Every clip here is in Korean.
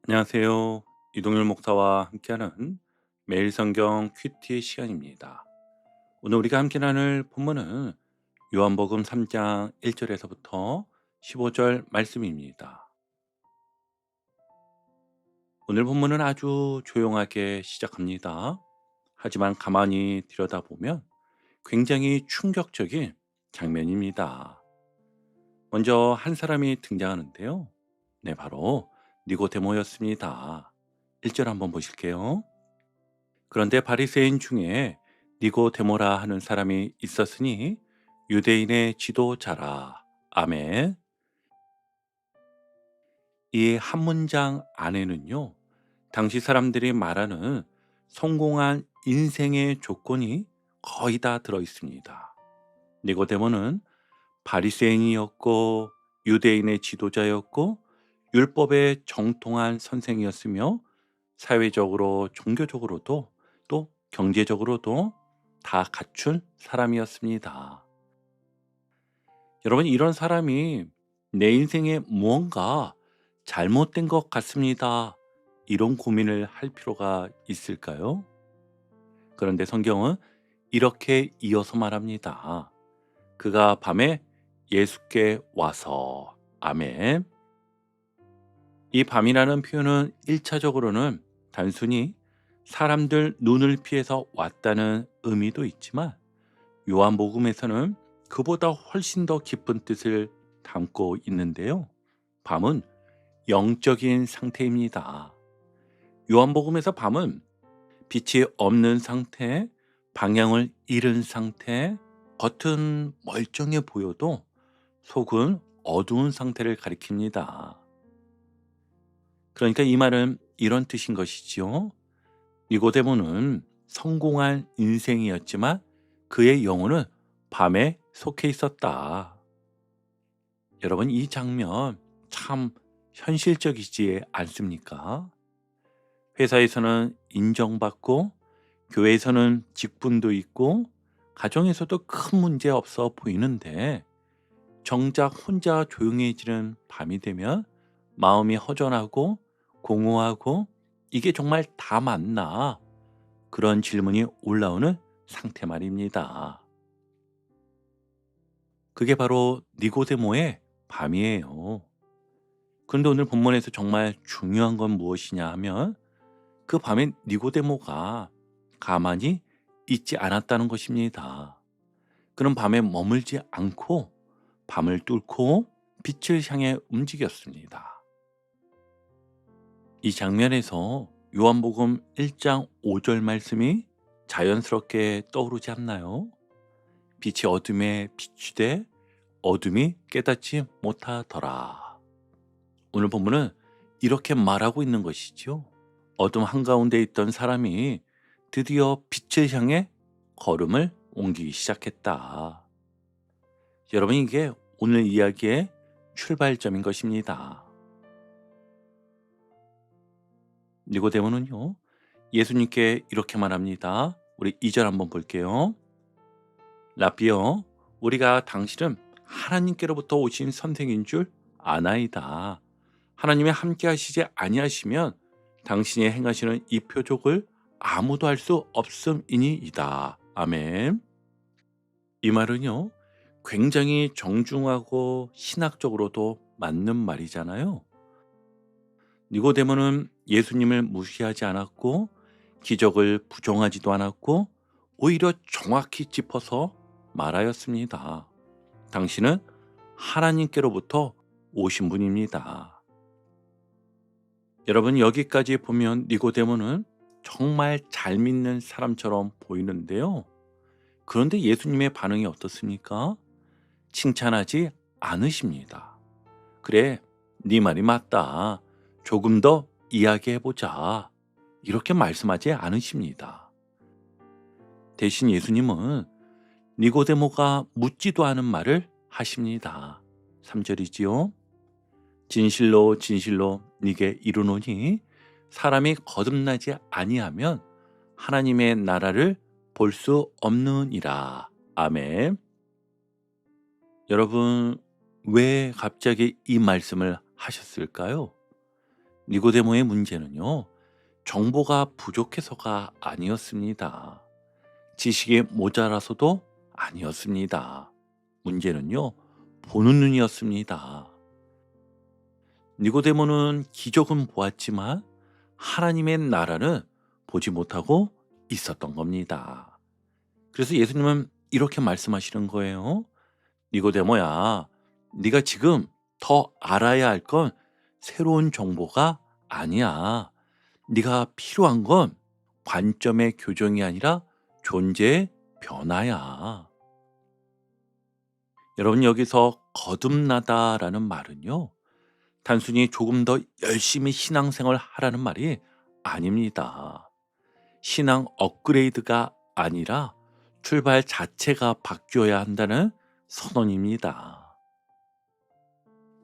안녕하세요. 이동열 목사와 함께하는 매일 성경 큐티 시간입니다. 오늘 우리가 함께 나눌 본문은 요한복음 3장 1절에서부터 15절 말씀입니다. 오늘 본문은 아주 조용하게 시작합니다. 하지만 가만히 들여다보면 굉장히 충격적인 장면입니다. 먼저 한 사람이 등장하는데요. 네, 바로 니고데모였습니다. 1절 한번 보실게요. 그런데 바리새인 중에 니고데모라 하는 사람이 있었으니 유대인의 지도자라. 아멘. 이 한 문장 안에는요, 당시 사람들이 말하는 성공한 인생의 조건이 거의 다 들어 있습니다. 니고데모는 바리새인이었고 유대인의 지도자였고 율법에 정통한 선생이었으며 사회적으로 종교적으로도 또 경제적으로도 다 갖춘 사람이었습니다. 여러분, 이런 사람이 내 인생에 무언가 잘못된 것 같습니다, 이런 고민을 할 필요가 있을까요? 그런데 성경은 이렇게 이어서 말합니다. 그가 밤에 예수께 와서. 아멘. 이 밤이라는 표현은 1차적으로는 단순히 사람들 눈을 피해서 왔다는 의미도 있지만 요한복음에서는 그보다 훨씬 더 깊은 뜻을 담고 있는데요. 밤은 영적인 상태입니다. 요한복음에서 밤은 빛이 없는 상태, 방향을 잃은 상태, 겉은 멀쩡해 보여도 속은 어두운 상태를 가리킵니다. 그러니까 이 말은 이런 뜻인 것이지요. 니고데모는 성공한 인생이었지만 그의 영혼은 밤에 속해 있었다. 여러분, 이 장면 참 현실적이지 않습니까? 회사에서는 인정받고 교회에서는 직분도 있고 가정에서도 큰 문제 없어 보이는데 정작 혼자 조용해지는 밤이 되면 마음이 허전하고 공허하고 이게 정말 다 맞나? 그런 질문이 올라오는 상태 말입니다. 그게 바로 니고데모의 밤이에요. 그런데 오늘 본문에서 정말 중요한 건 무엇이냐 하면 그 밤에 니고데모가 가만히 있지 않았다는 것입니다. 그는 밤에 머물지 않고 밤을 뚫고 빛을 향해 움직였습니다. 이 장면에서 요한복음 1장 5절 말씀이 자연스럽게 떠오르지 않나요? 빛이 어둠에 비추되 어둠이 깨닫지 못하더라. 오늘 본문은 이렇게 말하고 있는 것이죠. 어둠 한가운데 있던 사람이 드디어 빛을 향해 걸음을 옮기기 시작했다. 여러분, 이게 오늘 이야기의 출발점인 것입니다. 니고데모는요, 예수님께 이렇게 말합니다. 우리 2절 한번 볼게요. 라비여, 우리가 당신은 하나님께로부터 오신 선생인 줄 아나이다. 하나님이 함께 하시지 아니하시면 당신이 행하시는 이 표적을 아무도 할 수 없음이니이다. 아멘. 이 말은요, 굉장히 정중하고 신학적으로도 맞는 말이잖아요. 니고데모는 예수님을 무시하지 않았고 기적을 부정하지도 않았고 오히려 정확히 짚어서 말하였습니다. 당신은 하나님께로부터 오신 분입니다. 여러분, 여기까지 보면 니고데모는 정말 잘 믿는 사람처럼 보이는데요. 그런데 예수님의 반응이 어떻습니까? 칭찬하지 않으십니다. 그래, 네 말이 맞다. 조금 더 이야기해보자. 이렇게 말씀하지 않으십니다. 대신 예수님은 니고데모가 묻지도 않은 말을 하십니다. 3절이지요. 진실로 진실로 네게 이르노니 사람이 거듭나지 아니하면 하나님의 나라를 볼 수 없느니라. 아멘. 여러분, 왜 갑자기 이 말씀을 하셨을까요? 니고데모의 문제는요, 정보가 부족해서가 아니었습니다. 지식이 모자라서도 아니었습니다. 문제는요, 보는 눈이었습니다. 니고데모는 기적은 보았지만 하나님의 나라는 보지 못하고 있었던 겁니다. 그래서 예수님은 이렇게 말씀하시는 거예요. 니고데모야, 네가 지금 더 알아야 할 건 새로운 정보가 아니야. 네가 필요한 건 관점의 교정이 아니라 존재의 변화야. 여러분, 여기서 거듭나다라는 말은요, 단순히 조금 더 열심히 신앙생활 하라는 말이 아닙니다. 신앙 업그레이드가 아니라 출발 자체가 바뀌어야 한다는 선언입니다.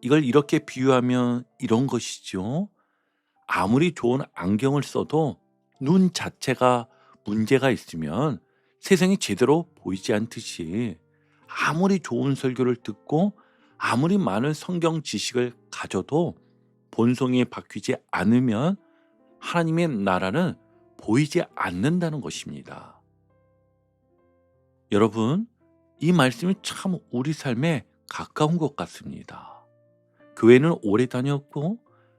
이걸 이렇게 비유하면 이런 것이죠. 아무리 좋은 안경을 써도 눈 자체가 문제가 있으면 세상이 제대로 보이지 않듯이, 아무리 좋은 설교를 듣고 아무리 많은 성경 지식을 가져도 본성이 바뀌지 않으면 하나님의 나라는 보이지 않는다는 것입니다. 여러분, 이 말씀이 참 우리 삶에 가까운 것 같습니다. 교회는 오래 다녔고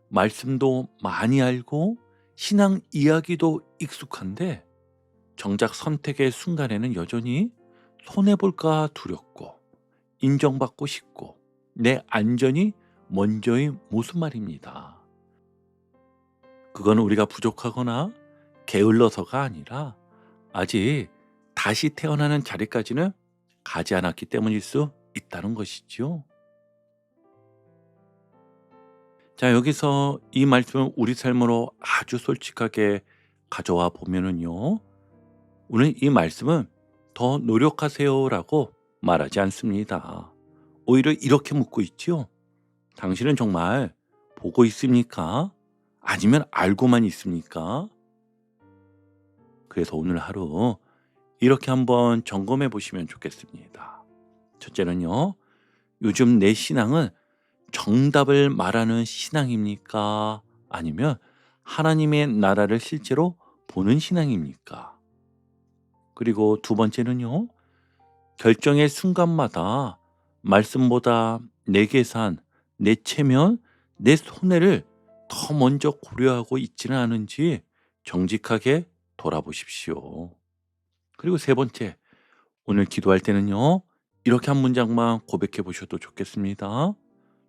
말씀도 많이 알고 신앙 이야기도 익숙한데, 정작 선택의 순간에는 여전히 손해볼까 두렵고 인정받고 싶고 내 안전이 먼저인 모습 말입니다. 그건 우리가 부족하거나 게을러서가 아니라 아직 다시 태어나는 자리까지는 가지 않았기 때문일 수 있다는 것이죠. 자, 여기서 이 말씀을 우리 삶으로 아주 솔직하게 가져와 보면은요, 오늘 이 말씀은 더 노력하세요라고 말하지 않습니다. 오히려 이렇게 묻고 있지요. 당신은 정말 보고 있습니까? 아니면 알고만 있습니까? 그래서 오늘 하루 이렇게 한번 점검해 보시면 좋겠습니다. 첫째는요, 요즘 내 신앙은 정답을 말하는 신앙입니까? 아니면 하나님의 나라를 실제로 보는 신앙입니까? 그리고 두 번째는요, 결정의 순간마다 말씀보다 내 계산, 내 체면, 내 손해를 더 먼저 고려하고 있지는 않은지 정직하게 돌아보십시오. 그리고 세 번째, 오늘 기도할 때는요, 이렇게 한 문장만 고백해 보셔도 좋겠습니다.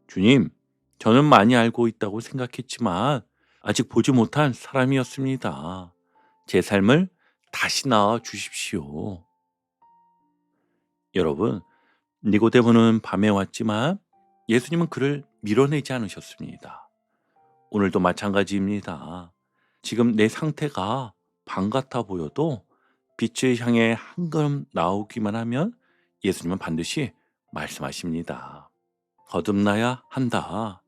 주님, 저는 많이 알고 있다고 생각했지만 아직 보지 못한 사람이었습니다. 제 삶을 다시 낳아 주십시오. 여러분, 니고데모는 밤에 왔지만 예수님은 그를 밀어내지 않으셨습니다. 오늘도 마찬가지입니다. 지금 내 상태가 밤 같아 보여도 빛을 향해 한 걸음 나오기만 하면 예수님은 반드시 말씀하십니다. 거듭나야 한다.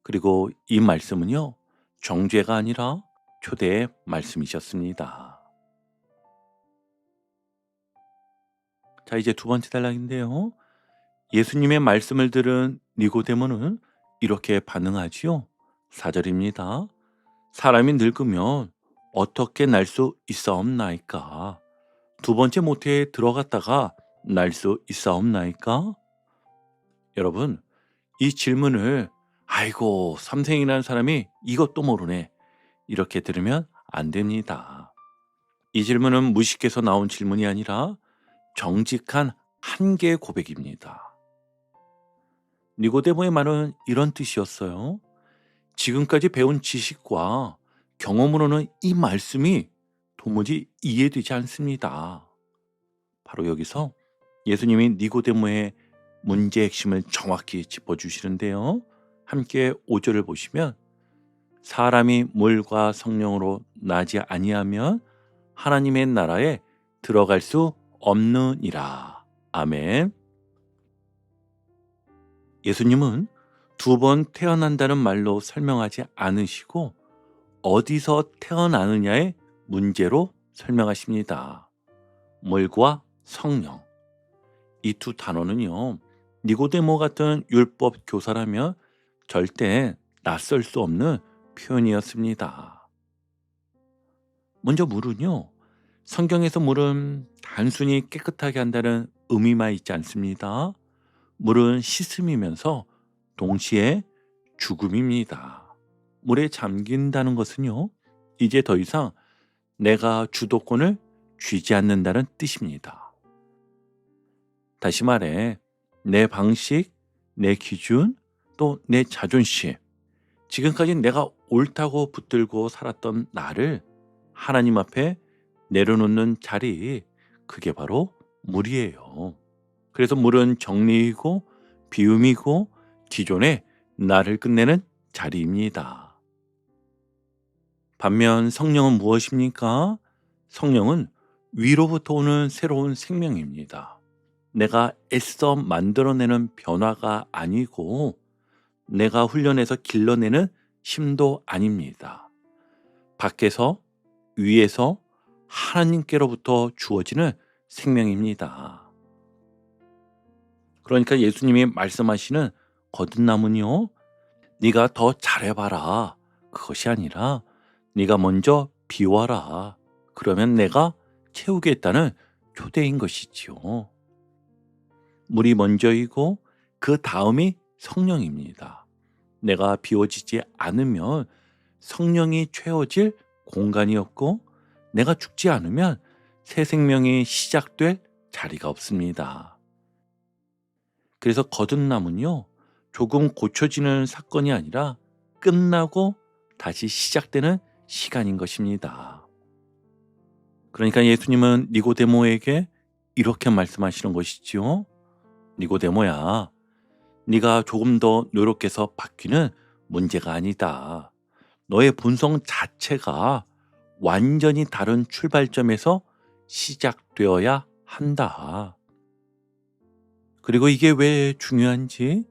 그리고 이 말씀은요, 정죄가 아니라 초대의 말씀이셨습니다. 자, 이제 두 번째 단락인데요. 예수님의 말씀을 들은 니고데모는 이렇게 반응하지요. 4절입니다. 사람이 늙으면 어떻게 날 수 있사옵나이까? 두 번째 모태에 들어갔다가 날 수 있사옵나이까? 여러분, 이 질문을 아이고, 삼생이라는 사람이 이것도 모르네, 이렇게 들으면 안 됩니다. 이 질문은 무식해서 나온 질문이 아니라 정직한 한계의 고백입니다. 니고데모의 말은 이런 뜻이었어요. 지금까지 배운 지식과 경험으로는 이 말씀이 도무지 이해되지 않습니다. 바로 여기서 예수님이 니고데모의 문제의 핵심을 정확히 짚어주시는데요. 함께 5절을 보시면, 사람이 물과 성령으로 나지 아니하면 하나님의 나라에 들어갈 수 없느니라. 아멘. 예수님은 두 번 태어난다는 말로 설명하지 않으시고 어디서 태어나느냐의 문제로 설명하십니다. 물과 성령. 이 두 단어는요, 니고데모 같은 율법 교사라면 절대 낯설 수 없는 표현이었습니다. 먼저 물은요, 성경에서 물은 단순히 깨끗하게 한다는 의미만 있지 않습니다. 물은 씻음이면서 동시에 죽음입니다. 물에 잠긴다는 것은요, 이제 더 이상 내가 주도권을 쥐지 않는다는 뜻입니다. 다시 말해, 내 방식, 내 기준, 또 내 자존심, 지금까지 내가 옳다고 붙들고 살았던 나를 하나님 앞에 내려놓는 자리, 그게 바로 물이에요. 그래서 물은 정리이고 비움이고 기존의 나를 끝내는 자리입니다. 반면 성령은 무엇입니까? 성령은 위로부터 오는 새로운 생명입니다. 내가 애써 만들어내는 변화가 아니고 내가 훈련해서 길러내는 힘도 아닙니다. 밖에서, 위에서 하나님께로부터 주어지는 생명입니다. 그러니까 예수님이 말씀하시는 거듭남은요, 네가 더 잘해봐라, 그것이 아니라 네가 먼저 비워라, 그러면 내가 채우겠다는 초대인 것이지요. 물이 먼저이고 그 다음이 성령입니다. 내가 비워지지 않으면 성령이 채워질 공간이 없고, 내가 죽지 않으면 새 생명이 시작될 자리가 없습니다. 그래서 거듭남은요, 조금 고쳐지는 사건이 아니라 끝나고 다시 시작되는 시간인 것입니다. 그러니까 예수님은 니고데모에게 이렇게 말씀하시는 것이지요. 니고데모야, 네가 조금 더 노력해서 바뀌는 문제가 아니다. 너의 본성 자체가 완전히 다른 출발점에서 시작되어야 한다. 그리고 이게 왜 중요한지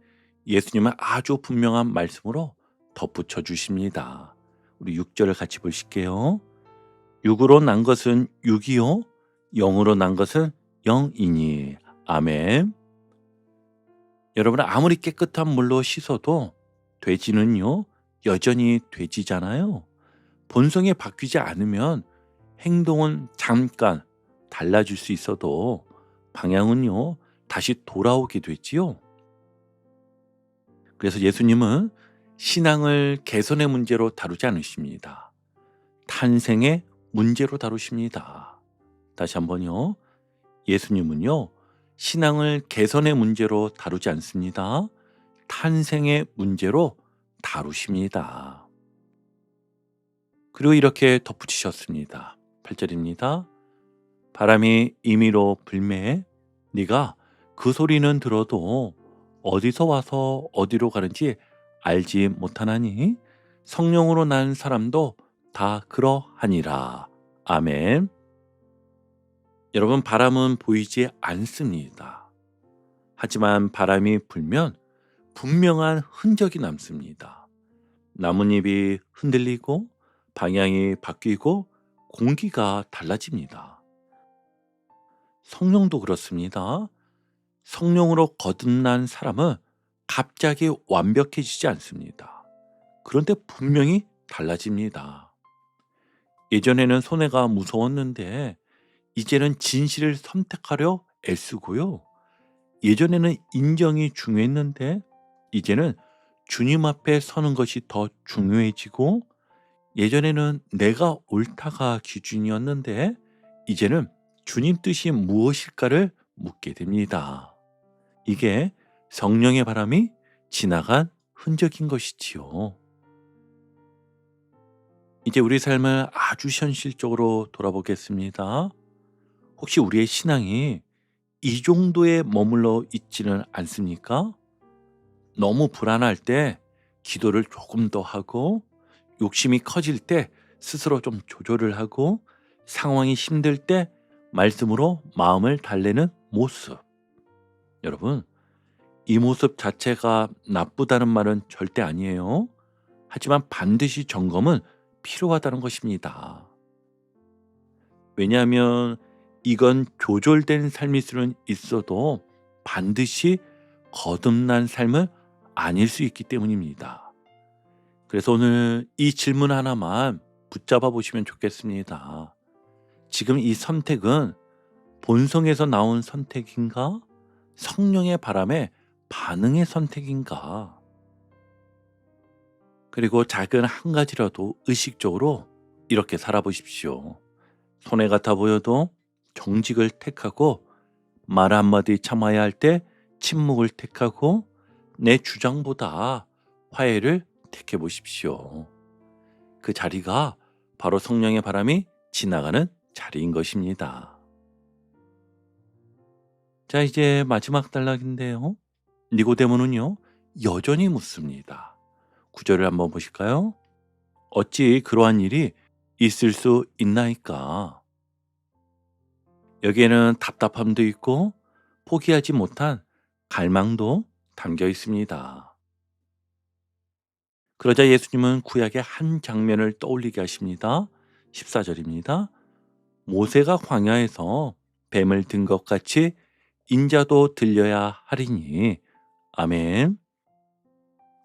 예수님은 아주 분명한 말씀으로 덧붙여 주십니다. 우리 6절을 같이 보실게요. 육으로 난 것은 육이요, 영으로 난 것은 영이니. 아멘. 여러분, 아무리 깨끗한 물로 씻어도 돼지는요, 여전히 돼지잖아요. 본성이 바뀌지 않으면 행동은 잠깐 달라질 수 있어도 방향은요, 다시 돌아오게 되지요. 그래서 예수님은 신앙을 개선의 문제로 다루지 않으십니다. 탄생의 문제로 다루십니다. 다시 한번요. 예수님은요, 신앙을 개선의 문제로 다루지 않습니다. 탄생의 문제로 다루십니다. 그리고 이렇게 덧붙이셨습니다. 8절입니다. 바람이 임의로 불매 네가 그 소리는 들어도 어디서 와서 어디로 가는지 알지 못하나니 성령으로 난 사람도 다 그러하니라. 아멘. 여러분, 바람은 보이지 않습니다. 하지만 바람이 불면 분명한 흔적이 남습니다. 나뭇잎이 흔들리고 방향이 바뀌고 공기가 달라집니다. 성령도 그렇습니다. 성령으로 거듭난 사람은 갑자기 완벽해지지 않습니다. 그런데 분명히 달라집니다. 예전에는 손해가 무서웠는데 이제는 진실을 선택하려 애쓰고요. 예전에는 인정이 중요했는데 이제는 주님 앞에 서는 것이 더 중요해지고, 예전에는 내가 옳다가 기준이었는데 이제는 주님 뜻이 무엇일까를 묻게 됩니다. 이게 성령의 바람이 지나간 흔적인 것이지요. 이제 우리 삶을 아주 현실적으로 돌아보겠습니다. 혹시 우리의 신앙이 이 정도에 머물러 있지는 않습니까? 너무 불안할 때 기도를 조금 더 하고, 욕심이 커질 때 스스로 좀 조절을 하고, 상황이 힘들 때 말씀으로 마음을 달래는 모습. 여러분, 이 모습 자체가 나쁘다는 말은 절대 아니에요. 하지만 반드시 점검은 필요하다는 것입니다. 왜냐하면 이건 조절된 삶일 수는 있어도 반드시 거듭난 삶은 아닐 수 있기 때문입니다. 그래서 오늘 이 질문 하나만 붙잡아 보시면 좋겠습니다. 지금 이 선택은 본성에서 나온 선택인가? 성령의 바람에 반응의 선택인가? 그리고 작은 한 가지라도 의식적으로 이렇게 살아보십시오. 손해 같아 보여도 정직을 택하고 말 한마디 참아야 할 때 침묵을 택하고 내 주장보다 화해를 택해 보십시오. 그 자리가 바로 성령의 바람이 지나가는 자리인 것입니다. 자, 이제 마지막 단락인데요. 니고데모는요, 여전히 묻습니다. 9절을 한번 보실까요? 어찌 그러한 일이 있을 수 있나이까? 여기에는 답답함도 있고 포기하지 못한 갈망도 담겨 있습니다. 그러자 예수님은 구약의 한 장면을 떠올리게 하십니다. 14절입니다. 모세가 광야에서 뱀을 든 것 같이 인자도 들려야 하리니. 아멘.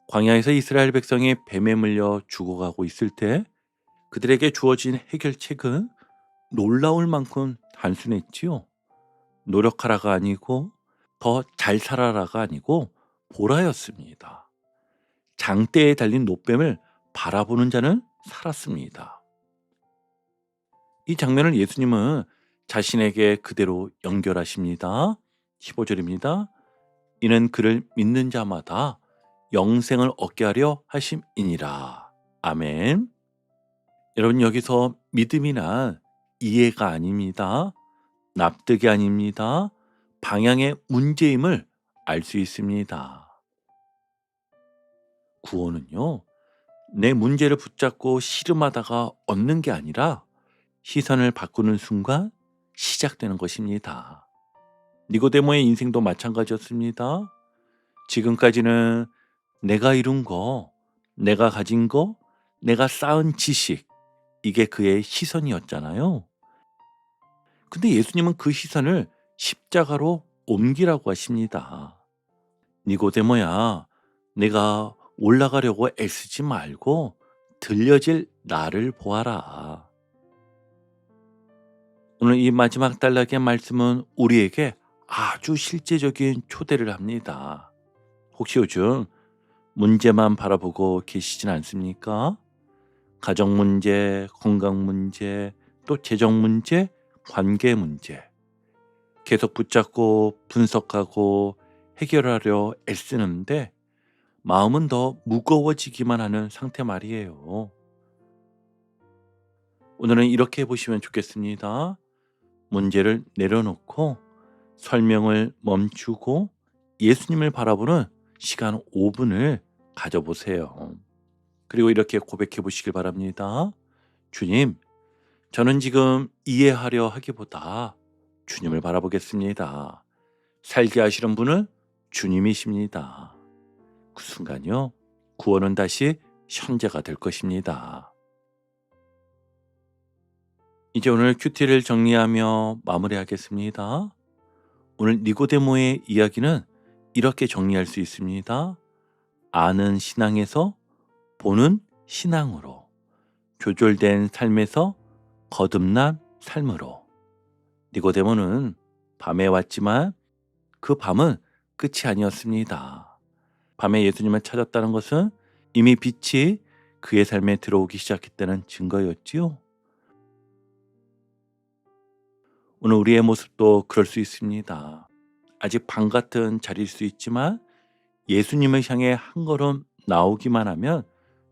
광야에서 이스라엘 백성이 뱀에 물려 죽어가고 있을 때 그들에게 주어진 해결책은 놀라울 만큼 단순했지요. 노력하라가 아니고 더 잘 살아라가 아니고 보라였습니다. 장대에 달린 노뱀을 바라보는 자는 살았습니다. 이 장면을 예수님은 자신에게 그대로 연결하십니다. 15절입니다. 이는 그를 믿는 자마다 영생을 얻게 하려 하심이니라. 아멘. 여러분, 여기서 믿음이란 이해가 아닙니다. 납득이 아닙니다. 방향의 문제임을 알 수 있습니다. 구원은요, 내 문제를 붙잡고 씨름하다가 얻는 게 아니라 시선을 바꾸는 순간 시작되는 것입니다. 니고데모의 인생도 마찬가지였습니다. 지금까지는 내가 이룬 거, 내가 가진 거, 내가 쌓은 지식, 이게 그의 시선이었잖아요. 근데 예수님은 그 시선을 십자가로 옮기라고 하십니다. 니고데모야, 내가 올라가려고 애쓰지 말고 들려질 나를 보아라. 오늘 이 마지막 단락의 말씀은 우리에게 아주 실제적인 초대를 합니다. 혹시 요즘 문제만 바라보고 계시진 않습니까? 가정 문제, 건강 문제, 또 재정 문제, 관계 문제. 계속 붙잡고 분석하고 해결하려 애쓰는데 마음은 더 무거워지기만 하는 상태 말이에요. 오늘은 이렇게 보시면 좋겠습니다. 문제를 내려놓고 설명을 멈추고 예수님을 바라보는 시간 5분을 가져보세요. 그리고 이렇게 고백해 보시길 바랍니다. 주님, 저는 지금 이해하려 하기보다 주님을 바라보겠습니다. 살게 하시는 분은 주님이십니다. 그 순간요, 구원은 다시 현재가 될 것입니다. 이제 오늘 큐티를 정리하며 마무리하겠습니다. 오늘 니고데모의 이야기는 이렇게 정리할 수 있습니다. 아는 신앙에서 보는 신앙으로, 조절된 삶에서 거듭난 삶으로. 니고데모는 밤에 왔지만 그 밤은 끝이 아니었습니다. 밤에 예수님을 찾았다는 것은 이미 빛이 그의 삶에 들어오기 시작했다는 증거였지요. 오늘 우리의 모습도 그럴 수 있습니다. 아직 밤 같은 자리일 수 있지만 예수님을 향해 한 걸음 나오기만 하면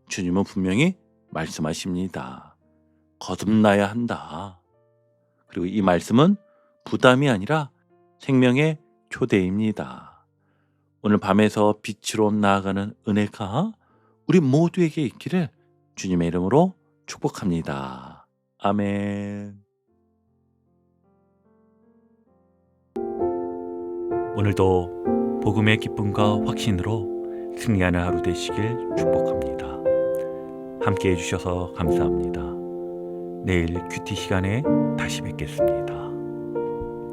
주님은 분명히 말씀하십니다. 거듭나야 한다. 그리고 이 말씀은 부담이 아니라 생명의 초대입니다. 오늘 밤에서 빛으로 나아가는 은혜가 우리 모두에게 있기를 주님의 이름으로 축복합니다. 아멘. 오늘도 복음의 기쁨과 확신으로 승리하는 하루 되시길 축복합니다. 함께 해주셔서 감사합니다. 내일 큐티 시간에 다시 뵙겠습니다.